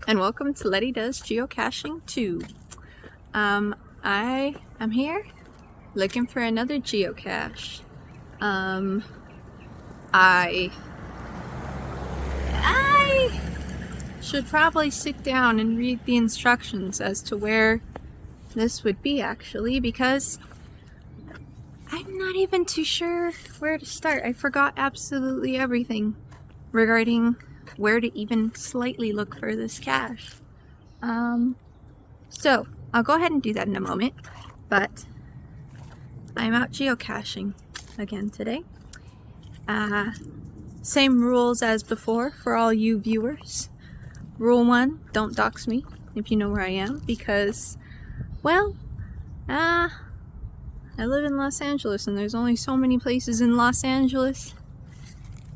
and welcome to Lety Does Geocaching 2. I am here looking for another geocache. I should probably sit down and read the instructions as to where this would be actually, because I'm not even too sure where to start. I forgot absolutely everything regarding where to even slightly look for this cache. So I'll go ahead and do that in a moment, but I'm out geocaching again today. Same rules as before for all you viewers. Rule 1, don't dox me if you know where I am, because, well, I live in Los Angeles and there's only so many places in Los Angeles.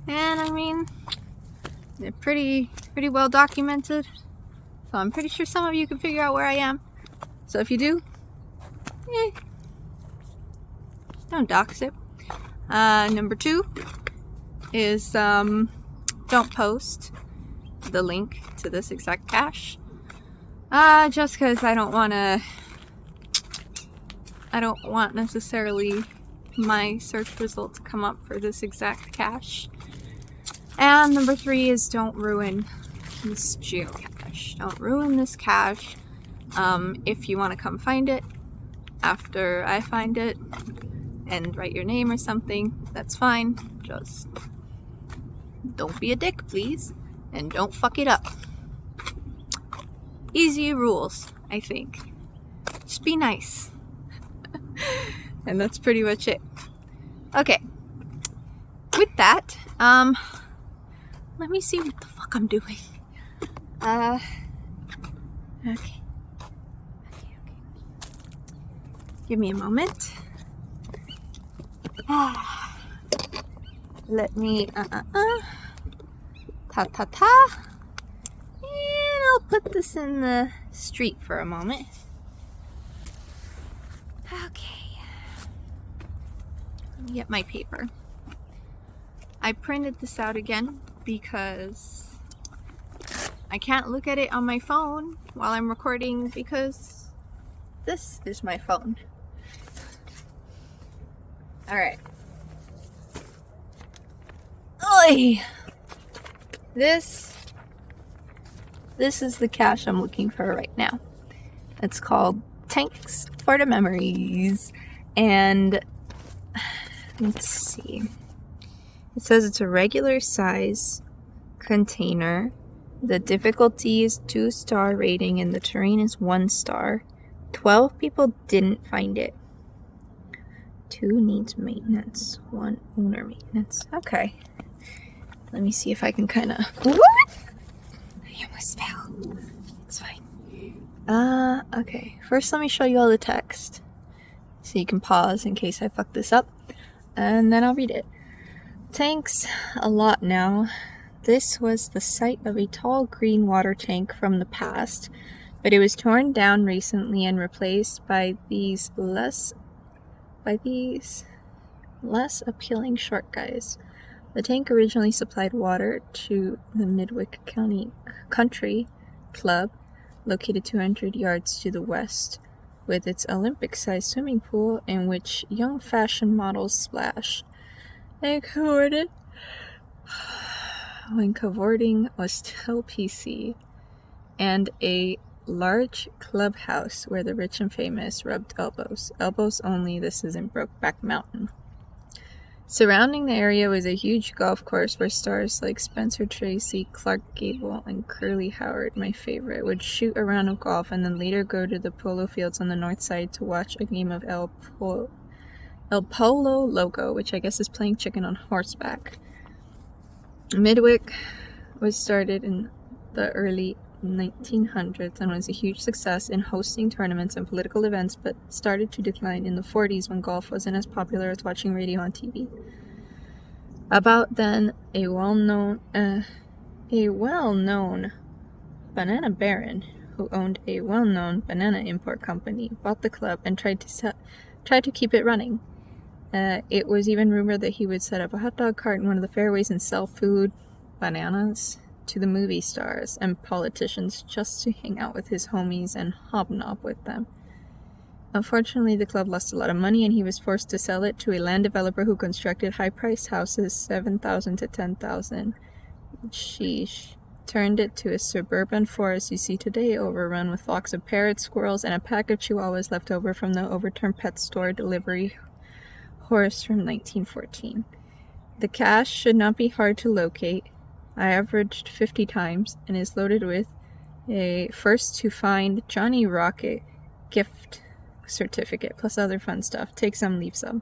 And I mean, they're pretty well documented, so I'm pretty sure some of you can figure out where I am. So if you do, don't dox it. Number 2 is don't post the link to this exact cache, just because I don't want necessarily my search result to come up for this exact cache. And number 3 is don't ruin this geocache. Don't ruin this cache. If you want to come find it after I find it and write your name or something, that's fine. Just don't be a dick, please, and don't fuck it up. Easy rules, I think. Just be nice. And that's pretty much it. Okay. With that, let me see what the fuck I'm doing. Okay. Give me a moment. Let me, ta. And I'll put this in the street for a moment. Okay. Let me get my paper. I printed this out again because I can't look at it on my phone while I'm recording, because this is my phone. Alright. Oy! This is the cache I'm looking for right now. It's called Thanks for the Memories. And let's see. It says it's a regular size container. The difficulty is 2-star rating and the terrain is 1 star. 12 people didn't find it. 2 needs maintenance. 1 owner maintenance. Okay. Let me see if I can kind of... What? I almost fell. It's fine. Okay. First, let me show you all the text, so you can pause in case I fuck this up, and then I'll read it. Thanks a lot now. This was the site of a tall green water tank from the past, but it was torn down recently and replaced by these less appealing short guys. The tank originally supplied water to the Midwick County Country Club, located 200 yards to the west, with its Olympic-sized swimming pool in which young fashion models splashed and cavorted when cavorting was still PC, and a large clubhouse where the rich and famous rubbed elbows. Elbows only, this is in Brokeback Mountain. Surrounding the area was a huge golf course where stars like Spencer Tracy, Clark Gable, and Curly Howard, my favorite, would shoot a round of golf and then later go to the polo fields on the north side to watch a game of El Polo Loco, which I guess is playing chicken on horseback. Midwick was started in the early 1900s and was a huge success in hosting tournaments and political events, but started to decline in the 40s when golf wasn't as popular as watching radio on TV. About then, a well-known banana baron who owned a well-known banana import company bought the club and tried to keep it running. It was even rumored that he would set up a hot dog cart in one of the fairways and sell food, bananas, to the movie stars and politicians just to hang out with his homies and hobnob with them. Unfortunately, the club lost a lot of money and he was forced to sell it to a land developer who constructed high-priced houses, 7,000 to 10,000. Sheesh. Turned it to a suburban forest you see today, overrun with flocks of parrots, squirrels, and a pack of chihuahuas left over from the overturned pet store delivery horse from 1914. The cache should not be hard to locate. I averaged 50 times and is loaded with a first to find Johnny Rocket gift certificate plus other fun stuff. Take some, leave some.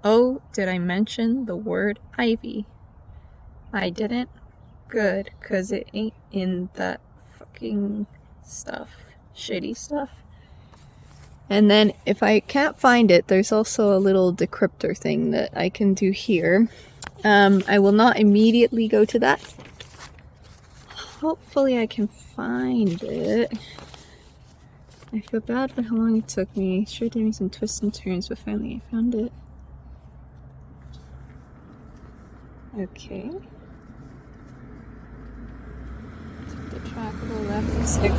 Oh, did I mention the word ivy? I didn't? Good, cause it ain't in that fucking stuff. Shitty stuff. And then if I can't find it, there's also a little decryptor thing that I can do here. I will not immediately go to that. Hopefully I can find it. I feel bad for how long it took me. Sure did me some twists and turns, but finally I found it. Okay. Took the track to the left and stick.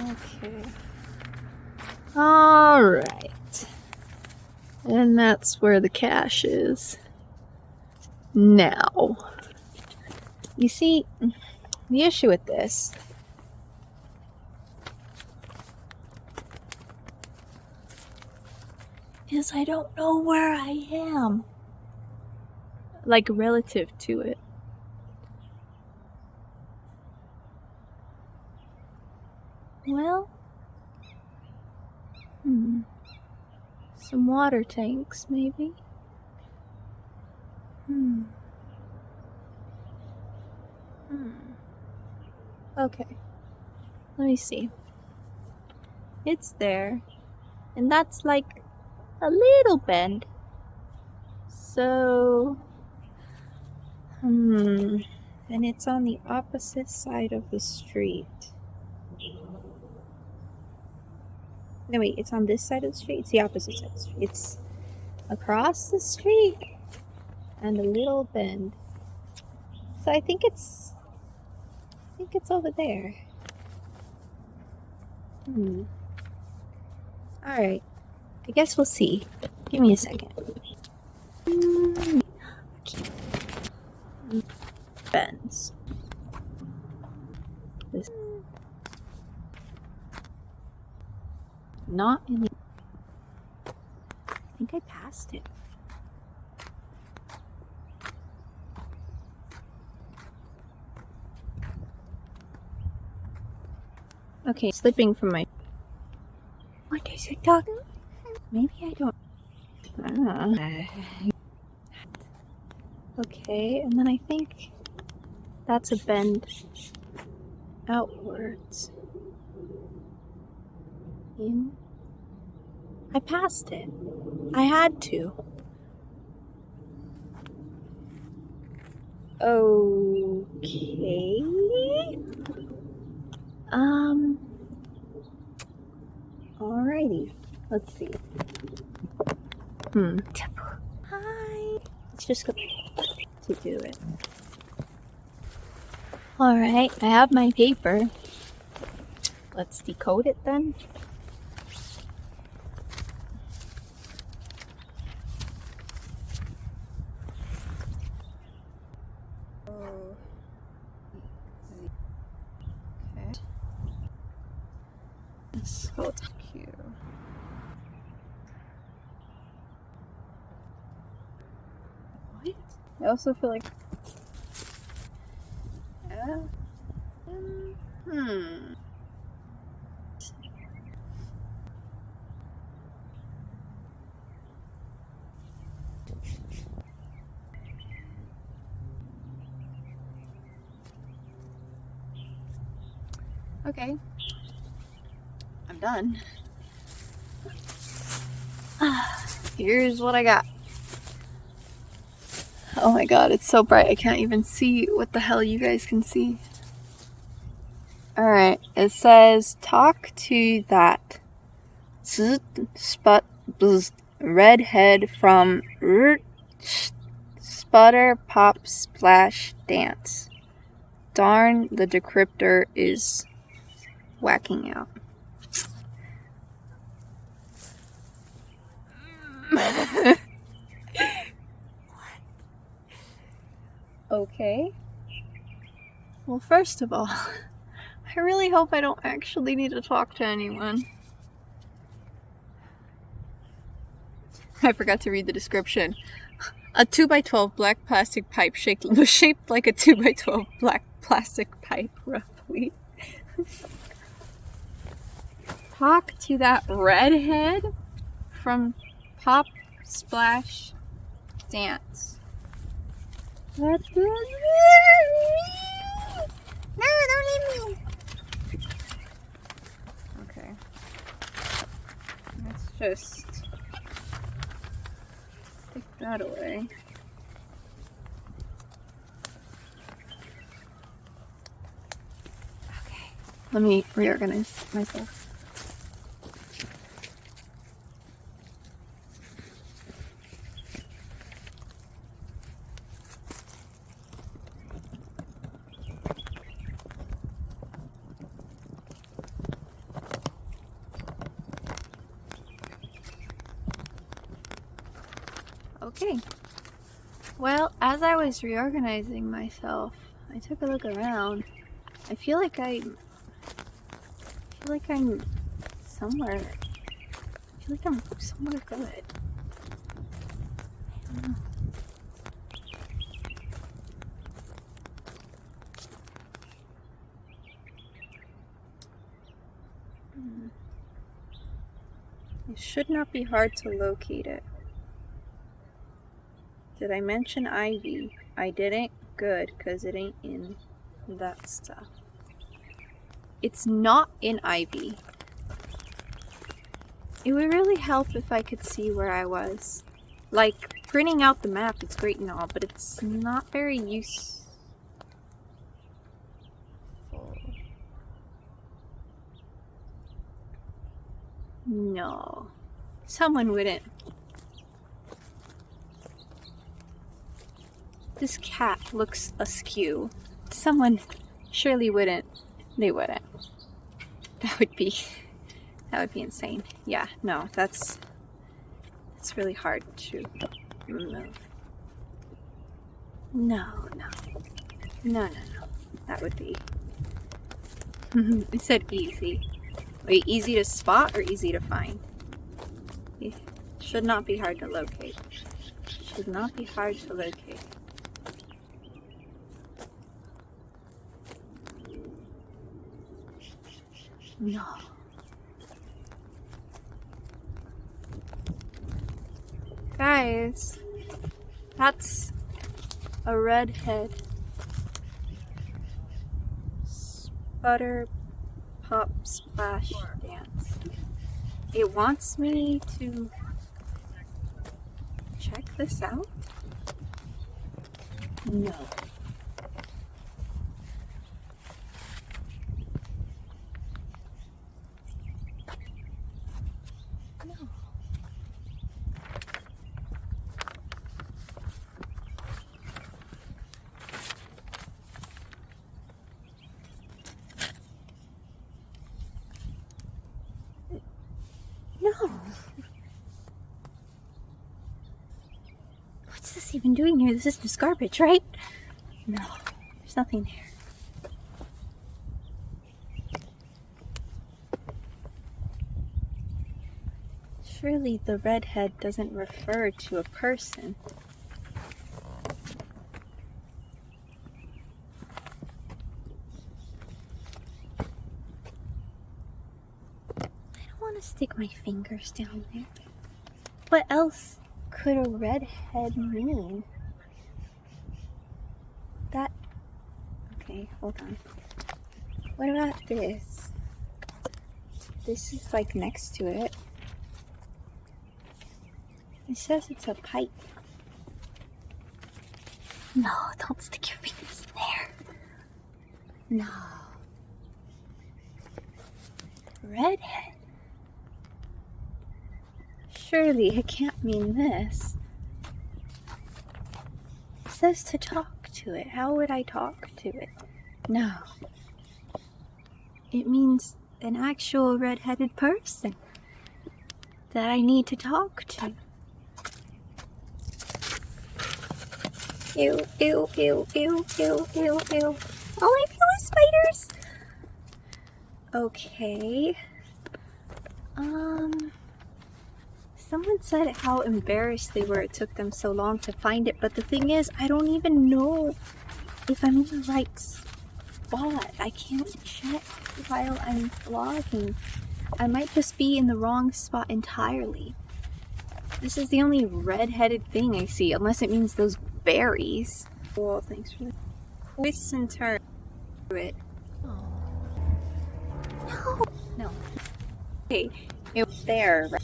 Okay. Alright. And that's where the cache is. Now. You see, the issue with this is I don't know where I am. Like, relative to it. Well, some water tanks, maybe. Okay. Let me see. It's there. And that's like a little bend. So, and it's on the opposite side of the street. No, wait, it's on this side of the street? It's the opposite side of the street. It's across the street and a little bend. So I think it's over there. Alright. I guess we'll see. Give me a second. Bends. This. Not in the... I think I passed it. Okay, slipping from my... What is it talking? Maybe I don't... Okay, and then I think that's a bend outwards. In... I passed it. I had to. Okay. Alrighty. Let's see. Hi. Let's just go to do it. Alright, I have my paper. Let's decode it then. So cute. What? I also feel like... Okay. I'm done. Here's what I got. Oh my god, it's so bright I can't even see what the hell you guys can see. Alright, it says, talk to that smut redhead from Sputter, pop, splash, dance. Darn, the decryptor is whacking out. Okay. Well, first of all, I really hope I don't actually need to talk to anyone. I forgot to read the description. A 2x12 black plastic pipe shaped like a 2x12 black plastic pipe, roughly. Talk to that redhead from Pop Splash Dance. What does that mean? No, don't leave me. Okay. Let's just take that away. Okay. Let me reorganize myself. Okay, well, as I was reorganizing myself, I took a look around. I feel like I'm somewhere. I feel like I'm somewhere good. I don't know. It should not be hard to locate it. Did I mention Ivy? I didn't? Good, because it ain't in that stuff. It's not in Ivy. It would really help if I could see where I was. Like, printing out the map is great and all, but it's not very useful. No. Someone wouldn't. This cat looks askew. Someone surely wouldn't. They wouldn't. That would be insane. Yeah, no, it's really hard to remove. No. That would be. It said easy. Wait, easy to spot or easy to find? It should not be hard to locate. Should not be hard to locate. No. Guys, that's a redhead. Sputter, pop, splash, dance. It wants me to check this out? No. No. What's this even doing here? This is just garbage, right? No, there's nothing there. Surely the redhead doesn't refer to a person. Stick my fingers down there. What else could a redhead mean? That. Okay, hold on. What about this? This is like next to it. It says it's a pipe. No, don't stick your fingers in there. No. Redhead. Surely it can't mean this. says to talk to it. How would I talk to it? No. It means an actual red-headed person that I need to talk to. Ew, ew, ew, ew, ew, ew, ew. All I feel is spiders. Okay. Someone said how embarrassed they were it took them so long to find it, but the thing is, I don't even know if I'm in the right spot. I can't check while I'm vlogging. I might just be in the wrong spot entirely. This is the only red-headed thing I see, unless it means those berries. Well, thanks for the twist and turn to it. Oh. No! No. Okay, it was there, right?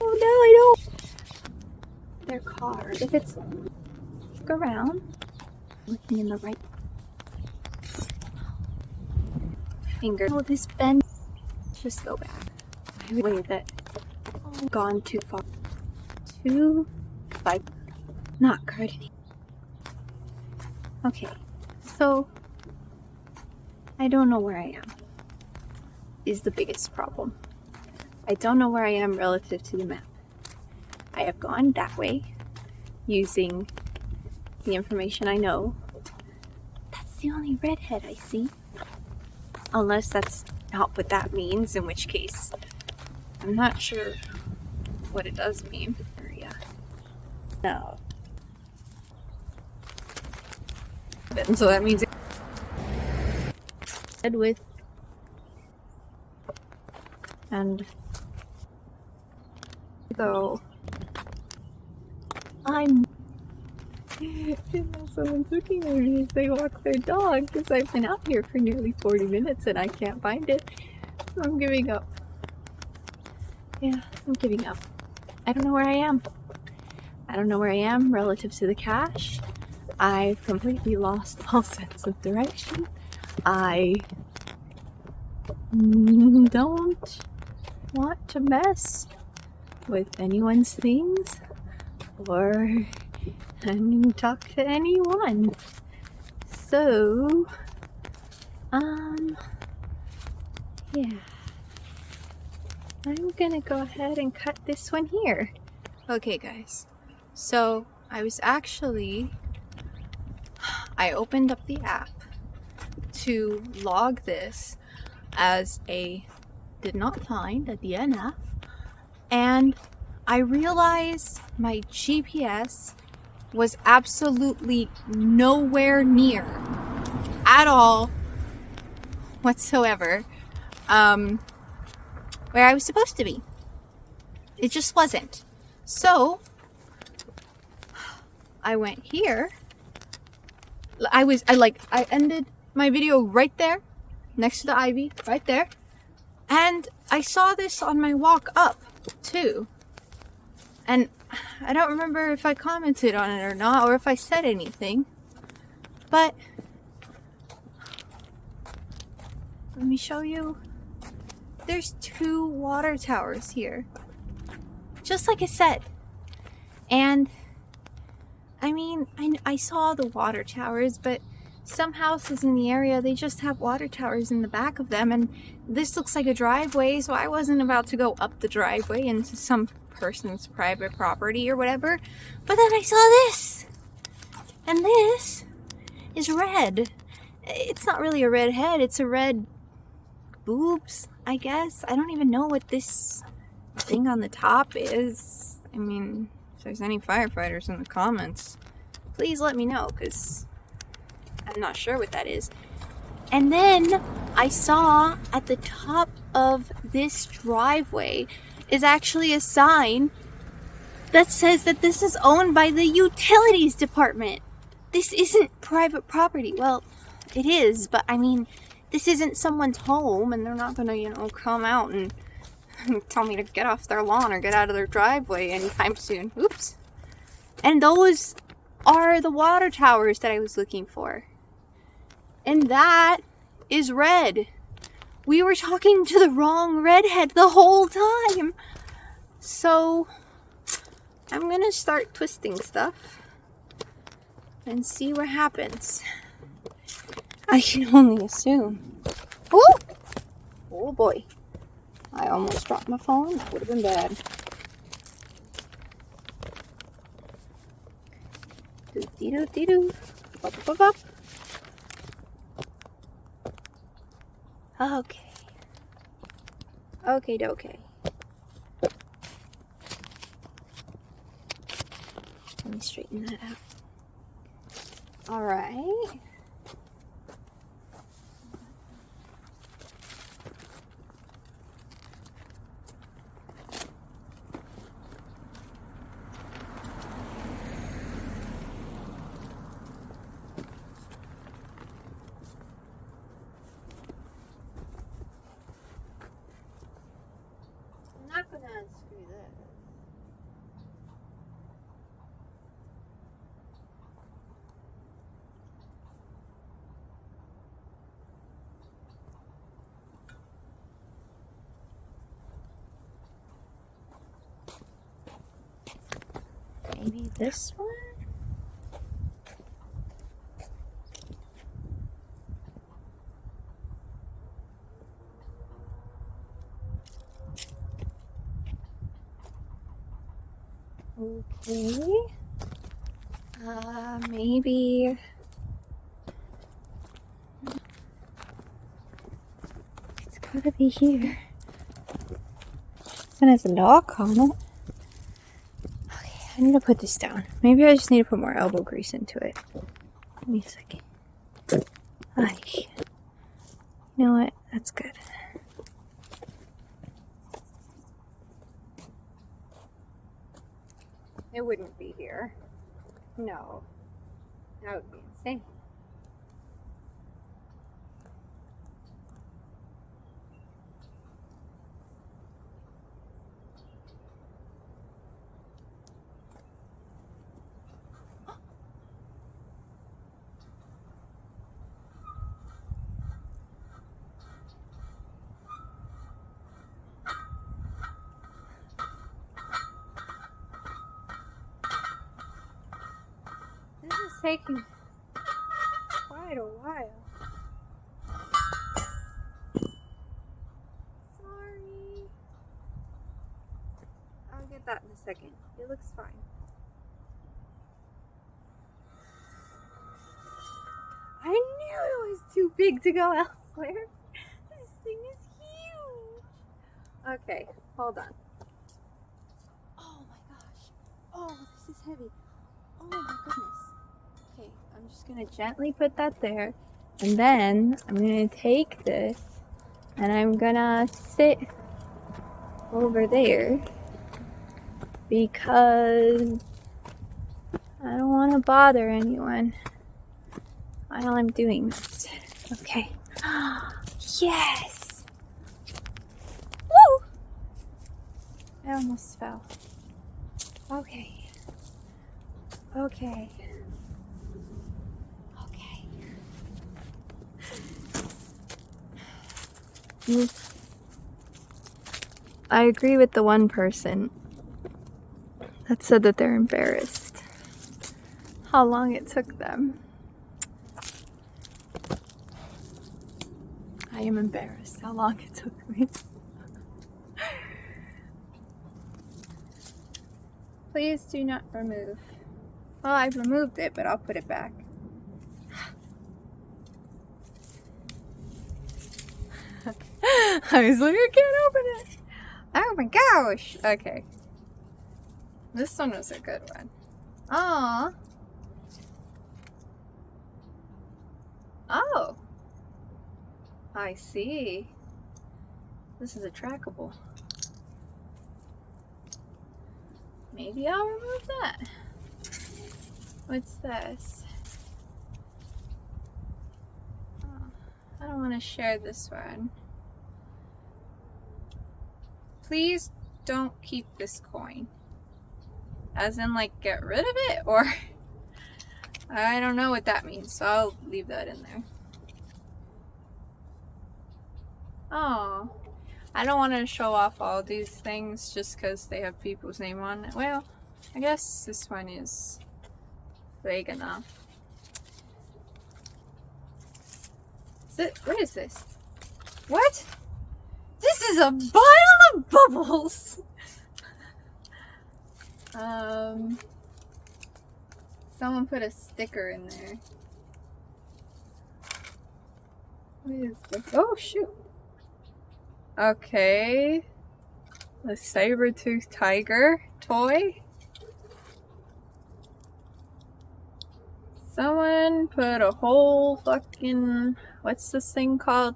Oh no, I don't! Their car. If it's... Look around. Looking in the right... Finger. Oh, this bend. Just go back. Wait, that... Gone too far. Too... Like... Not gardening. Okay, so... I don't know where I am. Is the biggest problem. I don't know where I am relative to the map. I have gone that way, using the information I know. That's the only redhead I see. Unless that's not what that means, in which case, I'm not sure what it does mean. Yeah. No. So that means head with and go. I'm someone's looking at me as they walk their dog because I've been out here for nearly 40 minutes and I can't find it. I'm giving up. Yeah, I'm giving up. I don't know where I am. I don't know where I am relative to the cache. I've completely lost all sense of direction. I don't want to mess with anyone's things or talk to anyone. So, yeah. I'm gonna go ahead and cut this one here. Okay, guys. So, I opened up the app to log this as a did not find a DNF, and I realized my GPS was absolutely nowhere near at all whatsoever where I was supposed to be. It just wasn't. So I went here. I ended my video right there next to the ivy, right there. And I saw this on my walk up too. And I don't remember if I commented on it or not, or if I said anything. But let me show you. There's 2 water towers here. Just like I said. And I mean, I saw the water towers, but some houses in the area, they just have water towers in the back of them, and this looks like a driveway, so I wasn't about to go up the driveway into some person's private property or whatever. But then I saw this, and this is red. It's not really a red head, it's a red boobs, I guess. I don't even know what this thing on the top is. I mean, if there's any firefighters in the comments, please let me know, because I'm not sure what that is. And then I saw at the top of this driveway is actually a sign that says that this is owned by the utilities department. This isn't private property. Well, it is, but I mean, this isn't someone's home, and they're not gonna, you know, come out and tell me to get off their lawn or get out of their driveway anytime soon. Oops. And those are the water towers that I was looking for. And that is red. We were talking to the wrong redhead the whole time. So I'm gonna start twisting stuff and see what happens. I can only assume. Oh! Oh boy. I almost dropped my phone. That would have been bad. Doo-dee-doo-dee-doo. Up, up, up. Okay. Okay, okay. Let me straighten that out. All right. I'm not gonna unscrew this. Maybe this one? Okay. Maybe. It's gotta be here. And has a lock on it. Okay, I need to put this down. Maybe I just need to put more elbow grease into it. Give me a second. Ay. You know what? That's good. It wouldn't be here. No. That would be insane. This is taking quite a while. Sorry. I'll get that in a second. It looks fine. I knew it was too big to go elsewhere. This thing is huge. Okay, hold on. Oh my gosh. Oh, this is heavy. Oh my goodness. Okay, I'm just gonna gently put that there. And then I'm gonna take this and I'm gonna sit over there because I don't want to bother anyone while I'm doing this. Okay. Yes! Woo! I almost fell. Okay. Okay. Okay. I agree with the one person that said that they're embarrassed how long it took them. I am embarrassed how long it took me. Please do not remove. Well, I've removed it, but I'll put it back. I was like, I can't open it. Oh my gosh. Okay. This one was a good one. Aww. Oh. I see. This is a trackable. Maybe I'll remove that. What's this? Oh, I don't want to share this one. Please don't keep this coin. As in, like, get rid of it? Or I don't know what that means, so I'll leave that in there. Oh, I don't want to show off all these things just because they have people's name on it. Well, I guess this one is vague enough. What is this? What? This is a bottle of bubbles! Someone put a sticker in there. What is this? Oh, shoot. Okay. The saber-toothed tiger toy. Someone put a whole fucking... What's this thing called?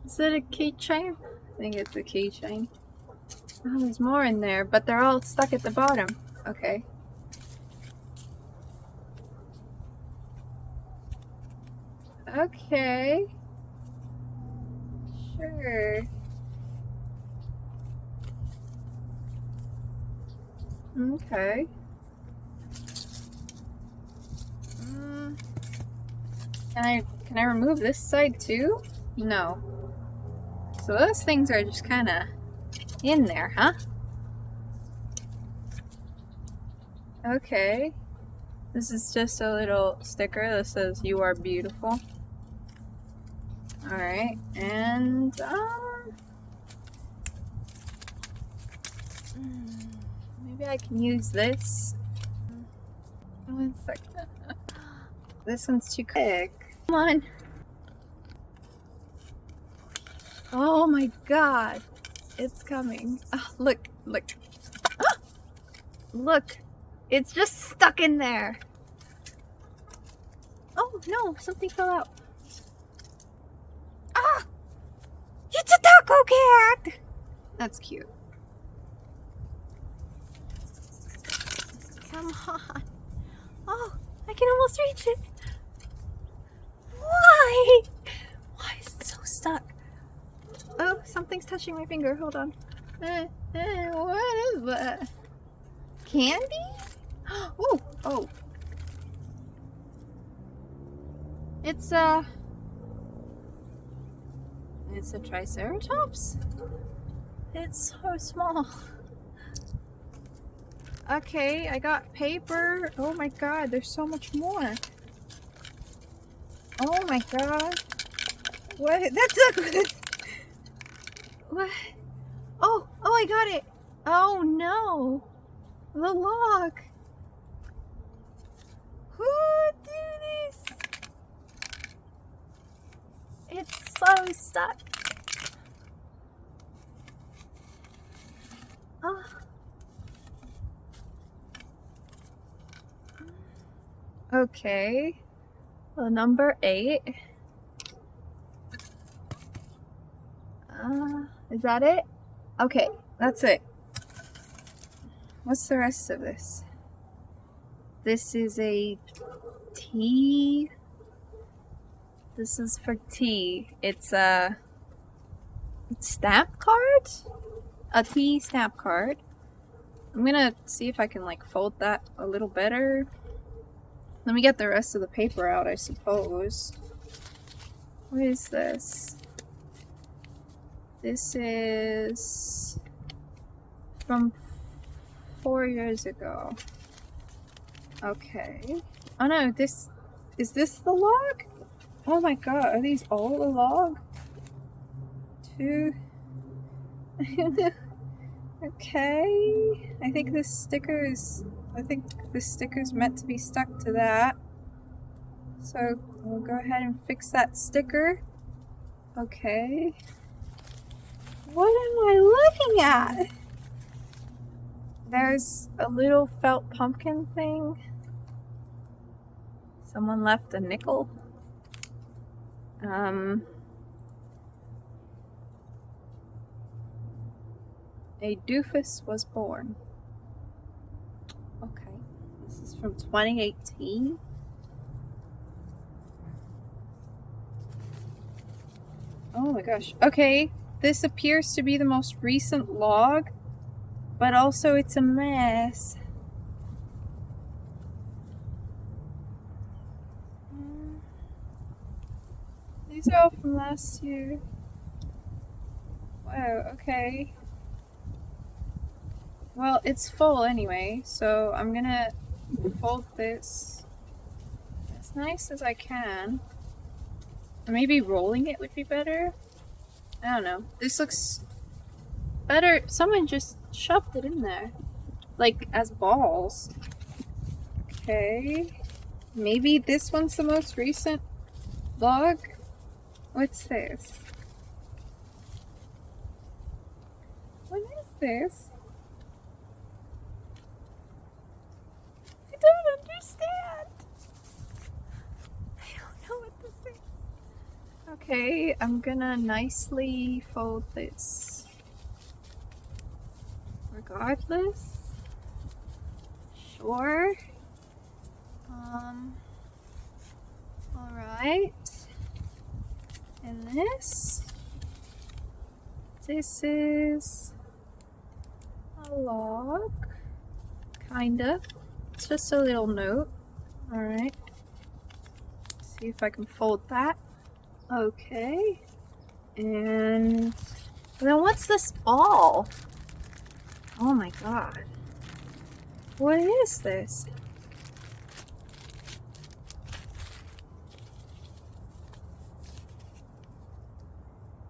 Is it a keychain? I think it's a keychain. Oh, there's more in there, but they're all stuck at the bottom. Okay. Okay. Sure. Okay. Can I remove this side too? No. So those things are just kind of in there, huh? Okay. This is just a little sticker that says "You are beautiful." Alright, and maybe I can use this. 1 second. This one's too quick. Come on. Oh my god. It's coming. Oh, look. Ah! Look. It's just stuck in there. Oh no, something fell out. Ah! It's a taco cat! That's cute. Come on. Oh, I can almost reach it. Why? Why is it so stuck? Oh, something's touching my finger. Hold on. What is that? Candy? Oh. It's a triceratops? It's so small. Okay, I got paper. Oh my god, there's so much more. Oh my god. What? That's not good. What? Oh, I got it. Oh no. The log. Who did this? It's so stuck. Oh. Okay. Well, number 8. Is that it? Okay, that's it. What's the rest of this? This is a tea. This is for tea. It's a stamp card? A tea stamp card. I'm gonna see if I can like fold that a little better. Let me get the rest of the paper out, I suppose. What is this? This is from 4 years ago. Okay. Oh no, is this the log? Oh my god, are these all the log? 2. Okay. I think this sticker's meant to be stuck to that. So we'll go ahead and fix that sticker. Okay. What am I looking at? There's a little felt pumpkin thing. Someone left a nickel. A doofus was born. Okay. This is from 2018. Oh my gosh. Okay. This appears to be the most recent log, but also it's a mess. These are all from last year. Wow, okay. Well, it's full anyway, so I'm gonna fold this as nice as I can. Or maybe rolling it would be better. I don't know. This looks better. Someone just shoved it in there. Like, as balls. Okay. Maybe this one's the most recent log? What's this? What is this? I don't understand. I don't know what this is. Okay, I'm gonna nicely fold this. Regardless. Sure. Alright. And this is a log. Kinda. It's just a little note. Alright. See if I can fold that. Okay. And then what's this ball? Oh my god. What is this?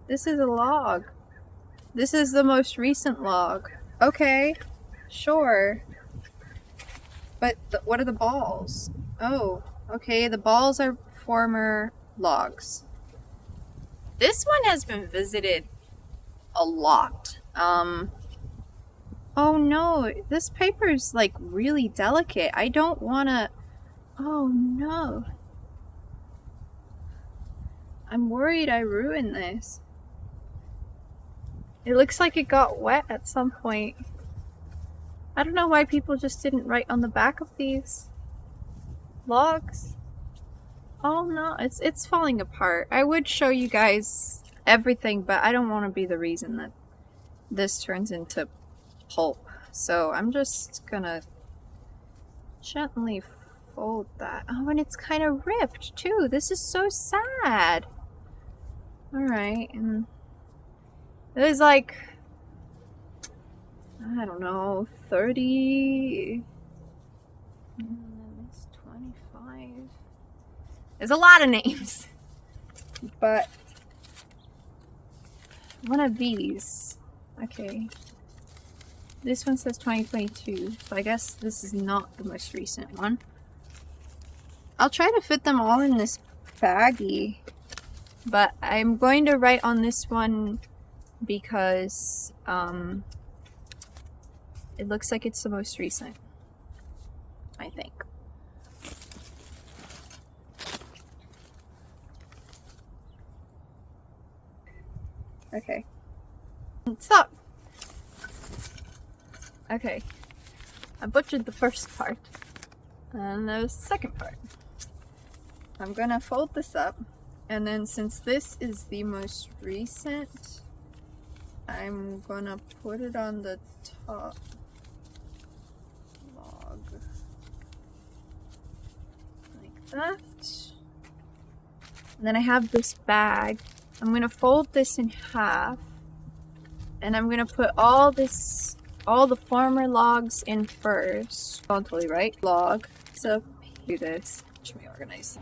This is a log. This is the most recent log. Okay, sure. But what are the balls? Oh, okay, the balls are former logs. This one has been visited a lot. Oh no, this paper's like really delicate. I don't wanna, oh no. I'm worried I ruined this. It looks like it got wet at some point. I don't know why people just didn't write on the back of these logs. Oh no, it's falling apart. I would show you guys everything, but I don't want to be the reason that this turns into pulp. So I'm just gonna gently fold that. Oh, and it's kind of ripped too. This is so sad. Alright, and it was like, I don't know, 30, it's 25. There's a lot of names. But one of these, okay. This one says 2022, so I guess this is not the most recent one. I'll try to fit them all in this baggie, but I'm going to write on this one because it looks like it's the most recent, I think. Okay. Stop! Okay. I butchered the first part. And the second part. I'm gonna fold this up. And then since this is the most recent, I'm gonna put it on the top log. Like that. And then I have this bag. I'm gonna fold this in half. And I'm gonna put all the former logs in first. Totally right. Log. So do this. Should we organize?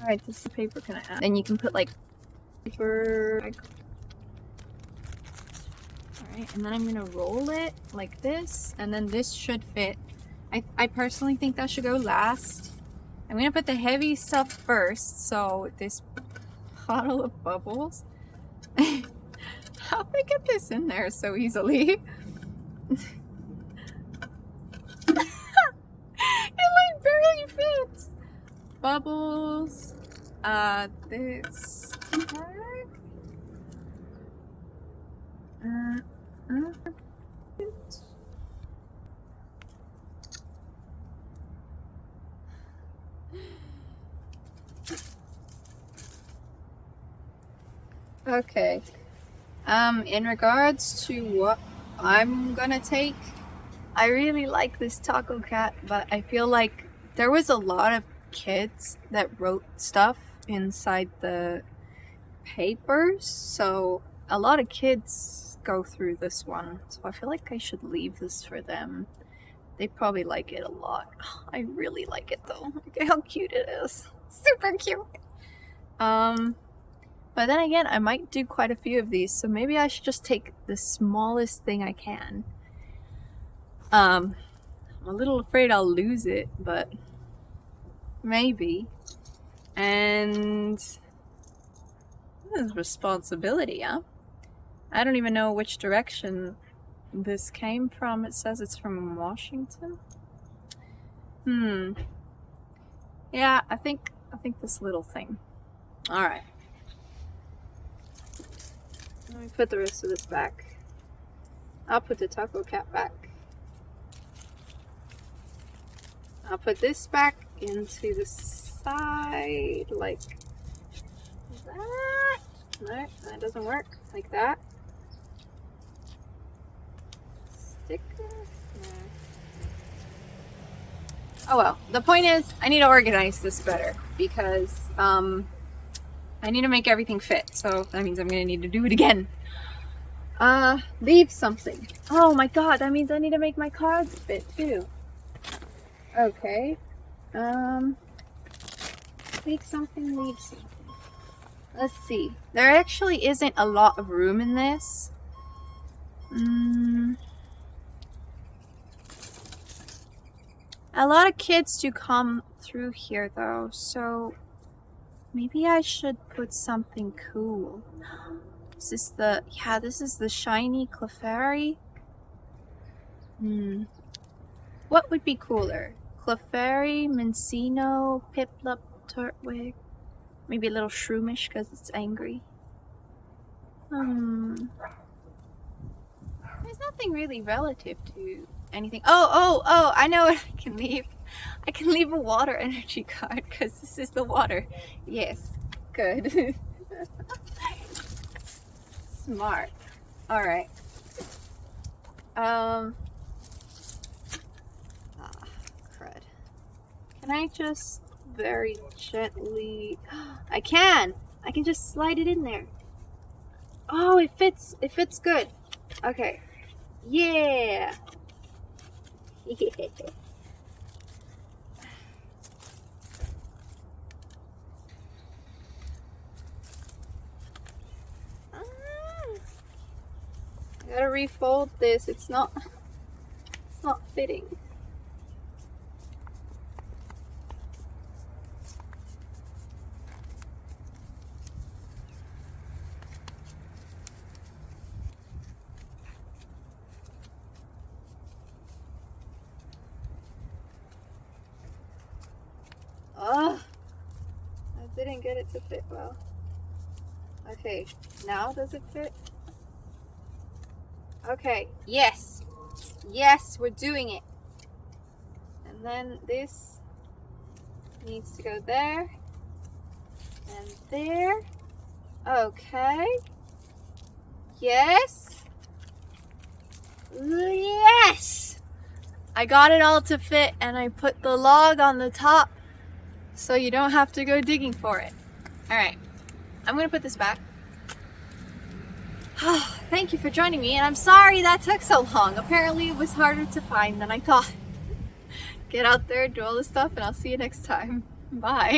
Alright, this is the paper can I add? Then you can put like paper. Alright, and then I'm gonna roll it like this, and then this should fit. I personally think that should go last. I'm gonna put the heavy stuff first, so this bottle of bubbles. How'd they get this in there so easily? It like barely fits. Bubbles. This tag. Okay. In regards to what I'm gonna take, I really like this taco cat, but I feel like there was a lot of kids that wrote stuff inside the papers, so a lot of kids go through this one, so I feel like I should leave this for them. They probably like it a lot. I really like it though. Look at how cute it is. Super cute. But then again, I might do quite a few of these, so maybe I should just take the smallest thing I can. I'm a little afraid I'll lose it, but maybe. And this is responsibility, huh? I don't even know which direction this came from. It says it's from Washington. Yeah, I think this little thing. All right. Let me put the rest of this back. I'll put the taco cap back. I'll put this back into the side like that. No, that doesn't work. Like that. Sticker? No. Oh well. The point is, I need to organize this better because I need to make everything fit. So that means I'm gonna need to do it again. Leave something. Oh my god, that means I need to make my cards fit too. Okay. Take something, leave something. Let's see. There actually isn't a lot of room in this. A lot of kids do come through here though, so maybe I should put something cool. This is the shiny Clefairy. What would be cooler? Clefairy, Mincino, Piplup, Turtwig. Maybe a little shroomish because it's angry. There's nothing really relative to anything. Oh, I know what I can leave. I can leave a water energy card because this is the water. Yes, good. Smart. Alright. Crud. Can I just very gently... I can just slide it in there. Oh, it fits good. Okay. Yeah. Yeah. I gotta refold this. It's not fitting. Oh, I didn't get it to fit well. Okay, now does it fit? Okay, yes, we're doing it. And then this needs to go there and there. Okay, yes, I got it all to fit, and I put the log on the top so you don't have to go digging for it. All right, I'm gonna put this back. Thank you for joining me, and I'm sorry that took so long. Apparently it was harder to find than I thought. Get out there, do all this stuff, and I'll see you next time. Bye.